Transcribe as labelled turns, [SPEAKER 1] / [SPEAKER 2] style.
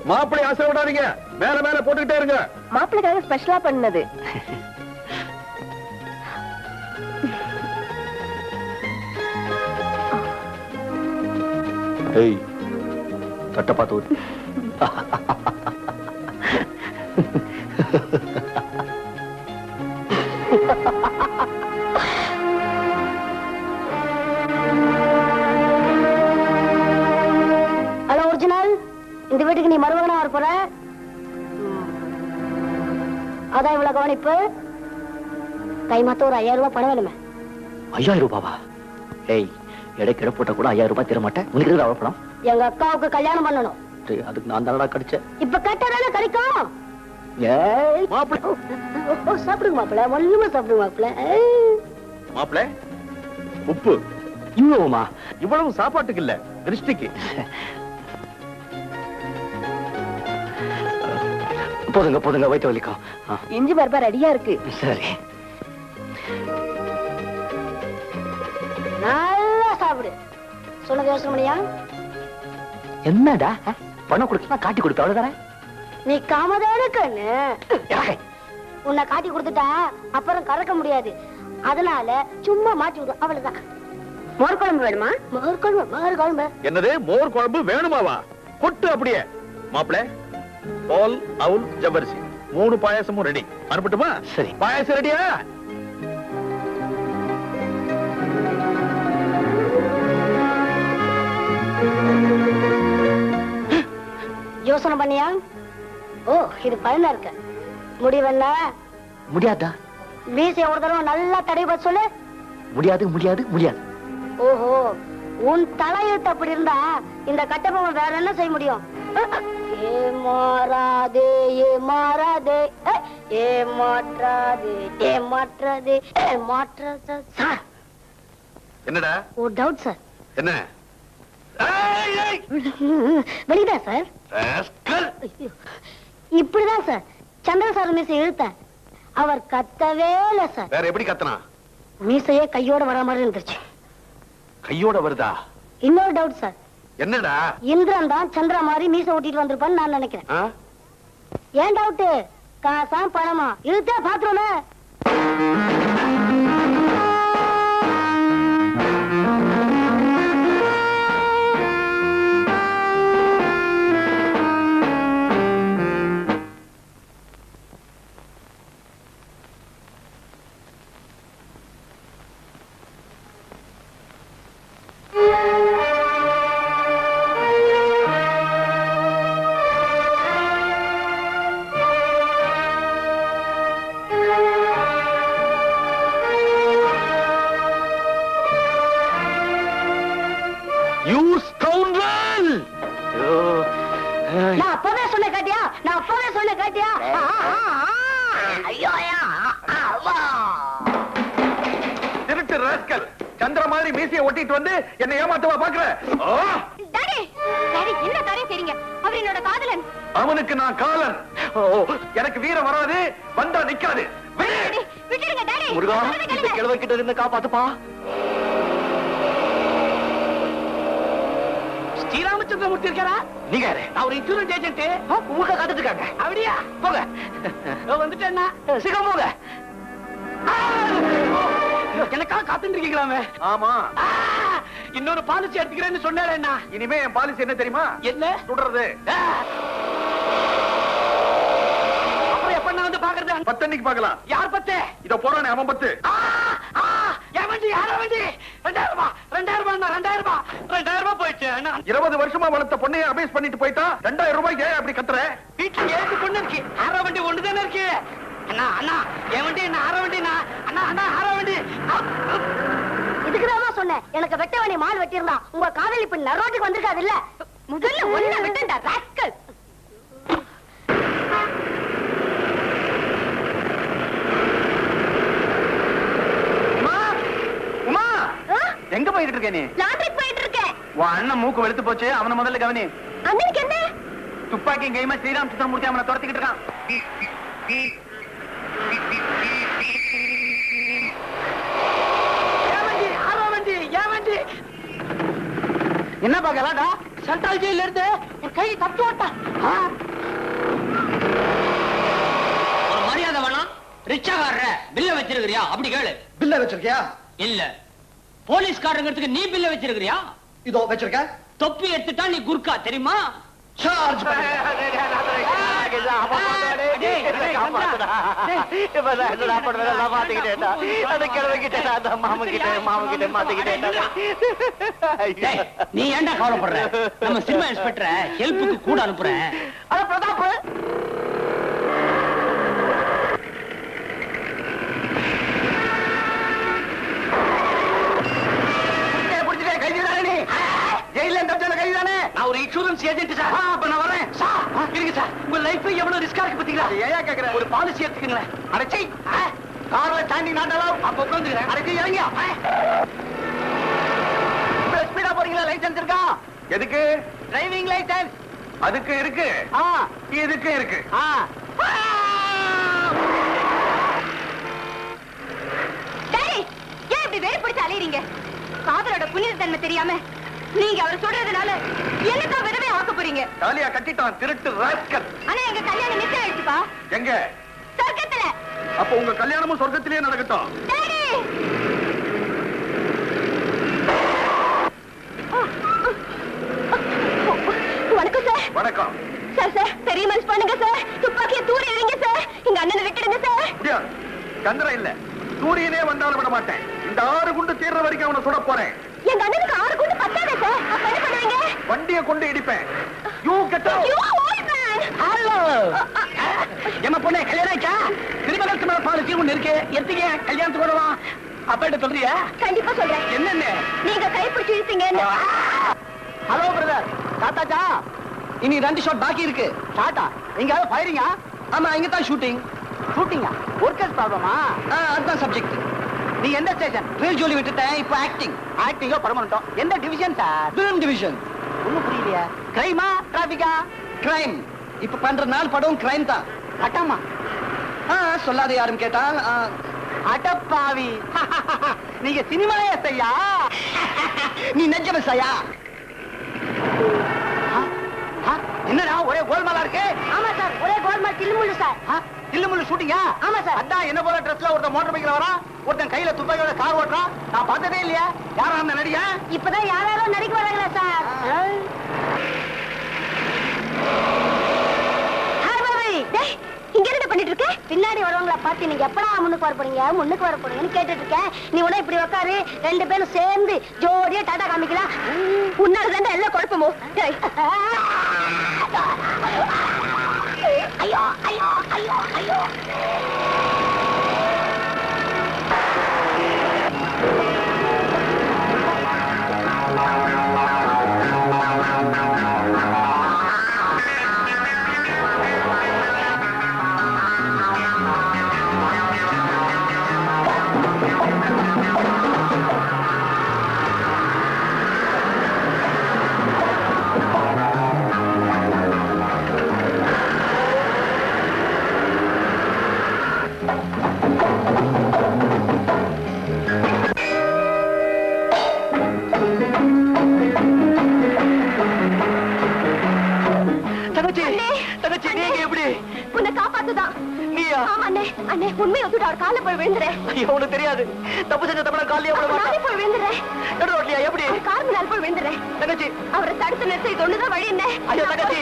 [SPEAKER 1] மாப்பிள்ளை ஆசை விடாதீங்க, மேல மேல போட்டுக்கிட்டே இருங்க.
[SPEAKER 2] மாப்பிள்ளைக்காக ஸ்பெஷலா பண்ணது.
[SPEAKER 1] ஏய், தட்ட பார்த்து
[SPEAKER 2] ஹலோ ஒரிஜினல், இந்த வீட்டுக்கு நீ மருமகனா வர போற. அதான் இவ்வளவு கவனிப்பு. கை மாத்த ஒரு 5000 ரூபாய் பணம் வேணுமே.
[SPEAKER 3] 5000 ரூபாவா? ஏய், எடைக்கு எடை போட்ட கூட 5000 ரூபாய் தர மாட்டேன். உனக்கு எதுக்கு அவ்வளவு பணம்?
[SPEAKER 2] எங்க அக்காவுக்கு கல்யாணம் பண்ணணும்.
[SPEAKER 3] அதுக்கு நான் தானடா கிடைச்சேன்.
[SPEAKER 2] இப்ப கட்டதானே கிடைக்கும்.
[SPEAKER 3] ஏய்
[SPEAKER 1] மாப்பிள்ளை,
[SPEAKER 2] சாப்பிடுங்க மாப்பிள்ள, ஒண்ணுமே சாப்பிடுங்க மாப்பிள்ள.
[SPEAKER 1] மாப்பிள்ளை உப்பு
[SPEAKER 3] இவ்வளவுமா?
[SPEAKER 1] இவ்வளவு சாப்பாட்டுக்கு இல்ல, திருஷ்டிக்கு.
[SPEAKER 3] போதுங்க போதுங்க, வயிற்று வலிக்கும்.
[SPEAKER 2] இஞ்சி பருப்பா ரெடியா இருக்கு.
[SPEAKER 3] சரி,
[SPEAKER 2] நல்லா சாப்பிடு. சொன்னது யோசனை பண்ணியா?
[SPEAKER 3] என்னடா பணம் கொடுத்தா காட்டி கொடுப்ப, அவ்வளவுதானே?
[SPEAKER 2] நீ காமதான கண்ணு. உன்னை காட்டி கொடுத்துட்டா அப்புறம் கறக்க முடியாது. அதனால சும்மா மாட்டி விடும், அவ்வளவுதான். மோர் குழம்பு வேணுமா? மோர் குழம்பு, மோர் குழம்பு.
[SPEAKER 1] என்னது மோர் குழம்பு வேணுமாவா? கொட்டு அப்படியே. மாப்பிள்ளை, பால் அவுல் ஜவ்வரிசி 3 பாயாசமும் ரெடி. அனுப்பட்டுமா?
[SPEAKER 3] சரி.
[SPEAKER 1] பாயாசம் ரெடியா?
[SPEAKER 2] யோசனை பண்ணியா? ஓ, இது பயனா இருக்க. முடிவென்ன?
[SPEAKER 3] முடியாதா?
[SPEAKER 2] வீசி ஒரு தடவை நல்லா தடவை சொல்லு.
[SPEAKER 3] முடியாது முடியாது முடியாது.
[SPEAKER 2] ஓஹோ, உன் தலையெழுத்து அப்படி இருந்தா இந்த கட்டபொம்மன் வேற என்ன செய்ய முடியும்? ஏமாறாதே ஏமாறாதே ஏமாற்றாதே ஏமாற்றாதே ஏமாற்றாதே. சார்,
[SPEAKER 1] என்னடா
[SPEAKER 2] ஒரு டவுட் சார்.
[SPEAKER 1] என்ன?
[SPEAKER 2] வெளிதா சார். இப்படிதான் சார் சந்திர சார் மீசை இழுத்தேன். அவர் கத்தவே இல்ல சார்.
[SPEAKER 1] வேற எப்படி கத்தனா?
[SPEAKER 2] மீசையே கையோட வர மாதிரி இருந்துச்சு.
[SPEAKER 1] கையோட வருதா?
[SPEAKER 2] இன்னொரு டவுட் சார்.
[SPEAKER 1] என்னடா?
[SPEAKER 2] இந்திரன் தான் சந்திர மாதிரி மீசை ஓட்டிட்டு வந்திருப்பான்னு நான் நினைக்கிறேன். ஏன் டவுட்? காசா பணமா? இழுத்தே பாத்துருமே. நான் அப்பவே சொன்ன காட்டியா? நான் அப்பவே சொன்ன காட்டியா? ஐயோ,
[SPEAKER 1] திருட்டு ராஸ்கல், சந்திர மாதிரி மீசையை ஒட்டிட்டு வந்து என்னை ஏமாத்தவா பாக்குற?
[SPEAKER 2] டாடி, டாடி என்ன காரியம் செய்றீங்க? அவர் என்னோட காதலன்.
[SPEAKER 1] அவனுக்கு நான் காலன். எனக்கு வீரம் வராது, வந்தா நிக்காது.
[SPEAKER 2] விட்டுடுங்க டாடி.
[SPEAKER 3] முருகா, இந்த கிழவர்கிட்ட இருந்து காப்பாத்துப்பா.
[SPEAKER 4] ஸ்ரீராமச்சந்திரமூர்த்தி இருக்காரா?
[SPEAKER 3] நீங்க
[SPEAKER 4] அவர் இன்சூரன்ஸ் ஏஜென்ட்.
[SPEAKER 3] உங்களுக்கு காத்துட்டு இருக்காங்க.
[SPEAKER 4] அப்படியா?
[SPEAKER 3] போங்க,
[SPEAKER 4] வந்துட்டேன்னா
[SPEAKER 3] சீக்கிரம் போங்க.
[SPEAKER 4] எனக்காக காத்துட்டு இருக்கீங்களாமே?
[SPEAKER 1] ஆமா,
[SPEAKER 4] இன்னொரு பாலிசி எடுத்துக்கிறேன்னு சொன்னாரு. என்ன
[SPEAKER 1] இனிமே என் பாலிசி என்ன தெரியுமா?
[SPEAKER 4] என்ன
[SPEAKER 1] சுடுறது.
[SPEAKER 4] அப்புறம் எப்ப நான் வந்து பாக்குறது?
[SPEAKER 1] 10 அன்னைக்கு பாக்கலாம்.
[SPEAKER 4] யார் 10?
[SPEAKER 1] இத போறானே அவன் 10.
[SPEAKER 4] யார வண்டி? 2000 ரூபாய். 2000 ரூபாய். 2000 ரூபாய் போயிடுச்சு.
[SPEAKER 1] 20 வருஷமா வளர்த்த பொண்ணைய அபேஸ் பண்ணிட்டு போயிட்டா 2000 ரூபாய்க்கு ஏன் அப்படி கத்துற?
[SPEAKER 4] வீட்டுல 7 பொண்ணு இருக்கு. ஆற வண்டி ஒண்ணுதானே இருக்கு. அண்ணா அண்ணா, என் வண்டி என்ன? ஆற வண்டி. அண்ணா அண்ணா, ஆற வண்டி.
[SPEAKER 2] இதுக்குதான் சொன்னேன், எனக்கு வெட்ட வேண்டிய மால் வெட்டியிருந்தா உங்க காதலி இப்ப நரோட்டுக்கு வந்திருக்காது இல்ல. முதல்ல ஒண்ணு விட்டுண்டா ராஸ்கல்.
[SPEAKER 1] எங்க போயிட்டு இருக்க நீ?
[SPEAKER 2] லாட்ரிக் போயிட்டு இருக்கேன்.
[SPEAKER 1] உன் அண்ணன் மூக்கு வெளுத்து போச்சு, அவனை முதல்ல கவனி.
[SPEAKER 2] அண்ணனுக்கு என்ன?
[SPEAKER 1] துப்பாக்கி கைமா ஸ்ரீராமச்சந்திரமூர்த்தி அவனை துரத்திக்கிட்டு இருக்கான்.
[SPEAKER 4] என்ன பாக்கலாடா? சென்ட்ரல் ஜெயில இருந்து என் கை தப்பு விட்டான். ஒரு மரியாதை வேணாம். ரிச்சாக்காரர பில்ல வச்சிருக்கிறியா? அப்படி கேளு.
[SPEAKER 5] பில்ல வச்சிருக்கியா?
[SPEAKER 4] இல்ல. போலீஸ்காரங்கிறதுக்கு நீ பில்ல வச்சிருக்கிறியா?
[SPEAKER 5] இதோ வச்சிருக்க.
[SPEAKER 4] தொப்பி எடுத்துட்டா நீ குர்கா தெரியுமா?
[SPEAKER 5] சார்ஜ்
[SPEAKER 4] நீ ஏன்டா கவலைப்படுற? நம்ம சினிமா இன்ஸ்பெக்டரை ஹெல்ப்புக்கு கூட அனுப்புறேன்.
[SPEAKER 5] அட பிரதாப்,
[SPEAKER 4] நான் ஒரு இன்சூரன்ஸ் ஏஜென்ட் சார். அப்ப நான் வரேன் சார். இருங்க சார், உங்க லைஃப் எவ்வளவு ரிஸ்கா இருக்கு பாத்தீங்களா?
[SPEAKER 5] ஏன் கேக்குறேன்?
[SPEAKER 4] ஒரு பாலிசி எடுத்துக்கங்களேன்.
[SPEAKER 5] அடச்சை கார்ல ஸ்டாண்டிங் நாட்டலாம்.
[SPEAKER 4] அப்ப உட்காந்துக்கிறேன்.
[SPEAKER 5] அடச்சை இறங்கியா? ஸ்பீடா போறீங்களா? லைசென்ஸ் இருக்கா? எதுக்கு?
[SPEAKER 4] டிரைவிங் லைசென்ஸ்
[SPEAKER 5] அதுக்கு இருக்கு. இதுக்கு இருக்கு.
[SPEAKER 2] டேய், ஏன் இப்படி வெறி பிடிச்சு அலையறீங்க? காதலோட புனித தன்மை தெரியாம நீங்க அவர் சொல்றதுனால என்னதான் விதவை ஆக்க போறீங்க?
[SPEAKER 5] தாலியா கட்டிட்டான் திருட்டு ராஸ்கல்.
[SPEAKER 2] ஆனா எங்க கல்யாணம் நிச்சயம் ஆயிடுச்சுப்பா.
[SPEAKER 5] எங்க?
[SPEAKER 2] சொர்க்கத்துல.
[SPEAKER 5] அப்ப உங்க கல்யாணமும் சொர்க்கத்திலேயே நடக்கட்டும்.
[SPEAKER 2] டேடி, வணக்கம் சார்.
[SPEAKER 5] வணக்கம்
[SPEAKER 2] சார். சார் பெரிய மனசு பண்ணுங்க சார். துப்பாக்கியை தூர எறிங்க சார். எங்க அண்ணனை விட்டுடுங்க சார்.
[SPEAKER 5] முடியாது. கந்தரா இல்ல, சூரியனே வந்தாலும் விட மாட்டேன். இந்த 6 குண்டு தீர்ற வரைக்கும் அவனை சுட போறேன்.
[SPEAKER 2] எங்க அண்ணனுக்கு 6 குண்டு பத்தாதே சார். அப்ப என்ன பண்ணுவீங்க?
[SPEAKER 5] வண்டியை கொண்டு இடிப்பேன். You get out.
[SPEAKER 2] You old man.
[SPEAKER 4] Hello. என்ன பொண்ணே, கல்யாணம் ஆயிச்சா? திருமணத்து மேல பாலிசி ஒண்ணு இருக்கு. எத்தீங்க கல்யாணத்துக்கு வரலாம். அப்ப என்ன சொல்றியா?
[SPEAKER 2] கண்டிப்பா சொல்றேன்.
[SPEAKER 4] என்னன்னு?
[SPEAKER 2] நீங்க கைப்பிடிச்சு இழுத்தீங்கன்னு.
[SPEAKER 5] Hello brother, சாத்தாச்சா?
[SPEAKER 4] இனி 2 ஷாட் பாக்கி இருக்கு.
[SPEAKER 5] ஷாட்டா? நீங்க ஃபயரிங்கா?
[SPEAKER 4] ஆமா, இங்க தான் ஷூட்டிங்.
[SPEAKER 5] ஷூட்டிங்கா? ஒர்க்கர்ஸ் ப்ராப்ளமா?
[SPEAKER 4] அதுதான் சப்ஜெக்ட்.
[SPEAKER 5] நீ எந்த ஸ்டேஷன்?
[SPEAKER 4] ரியல் ஜோலி விட்டுட்டேன். இப்போ ஆக்டிங்.
[SPEAKER 5] ஆக்டிங்கோ பர்மனண்டோ? எந்த டிவிஷன் சார்?
[SPEAKER 4] Film division.
[SPEAKER 5] ஒண்ணும் புரியலையா? கிரைமா டிராபிக்கா?
[SPEAKER 4] கிரைம். இப்ப பண்ற 4 படம் கிரைம் தான்.
[SPEAKER 5] அட்டமா?
[SPEAKER 4] சொல்லாத யாரும் கேட்டால்.
[SPEAKER 5] அடப்பாவி, நீங்க சினிமாவே செய்யா?
[SPEAKER 4] நீ நெஜமே செய்யா?
[SPEAKER 5] என்னடா ஒரே கோல்மாலா இருக்கு?
[SPEAKER 2] ஆமா சார், ஒரே கோல்மால் தில்லுமுள்ளு சார்.
[SPEAKER 5] தில்லுமுள்ளு ஷூட்டிங்கா?
[SPEAKER 2] ஆமா சார்.
[SPEAKER 5] அதான் என்ன போல ட்ரெஸ்ல ஒருத்தன் மோட்டார் பைக்ல வரான், ஒருத்தன் கையில துப்பாக்கியோட கார் ஓட்டுறான். நான் பார்த்ததே இல்லையா? யாரா அந்த நடிகை?
[SPEAKER 2] இப்பதான் யாராரோ நடிக்க வராங்களா சார். Hi Bobby. டேய், இங்க என்ன பண்ணிட்டு இருக்க? பின்னாடி வரவங்கள பார்த்து நீங்க எப்படா முன்னுக்கு வர போறீங்க, முன்னுக்கு வர போறீங்கன்னு கேட்டுட்டு இருக்கேன். நீ உடனே இப்படி உட்காரு, 2 பேரும் சேர்ந்து ஜோடியா டாடா காமிக்கலாம். உன்னால தான் எல்லாம் குழப்பமோ? ஐயோ ஐயோ ஐயோ ஐயோ.
[SPEAKER 5] தங்கச்சி, நீங்க எப்படி?
[SPEAKER 2] உன்னை காப்பாத்துதான்.
[SPEAKER 5] நீயா?
[SPEAKER 2] ஆமா அண்ணே. அண்ணே, உண்மையை ஒத்துட்டு அவர் கால்ல போய் விழுந்துறேன்.
[SPEAKER 5] ஐயோ, உனக்கு தெரியாது. தப்பு செஞ்ச தப்பட காலையே விட
[SPEAKER 2] நானே
[SPEAKER 5] மாட்டேன்.
[SPEAKER 2] போய் விழுந்துறேன்.
[SPEAKER 5] நடு ரோட்லயா? எப்படி?
[SPEAKER 2] கார் மேல போய் விழுந்துறேன்.
[SPEAKER 5] தங்கச்சி,
[SPEAKER 2] அவரை தடுத்து நிறுத்த இது ஒண்ணுதான் வழி. என்ன?
[SPEAKER 5] ஐயோ தங்கச்சி,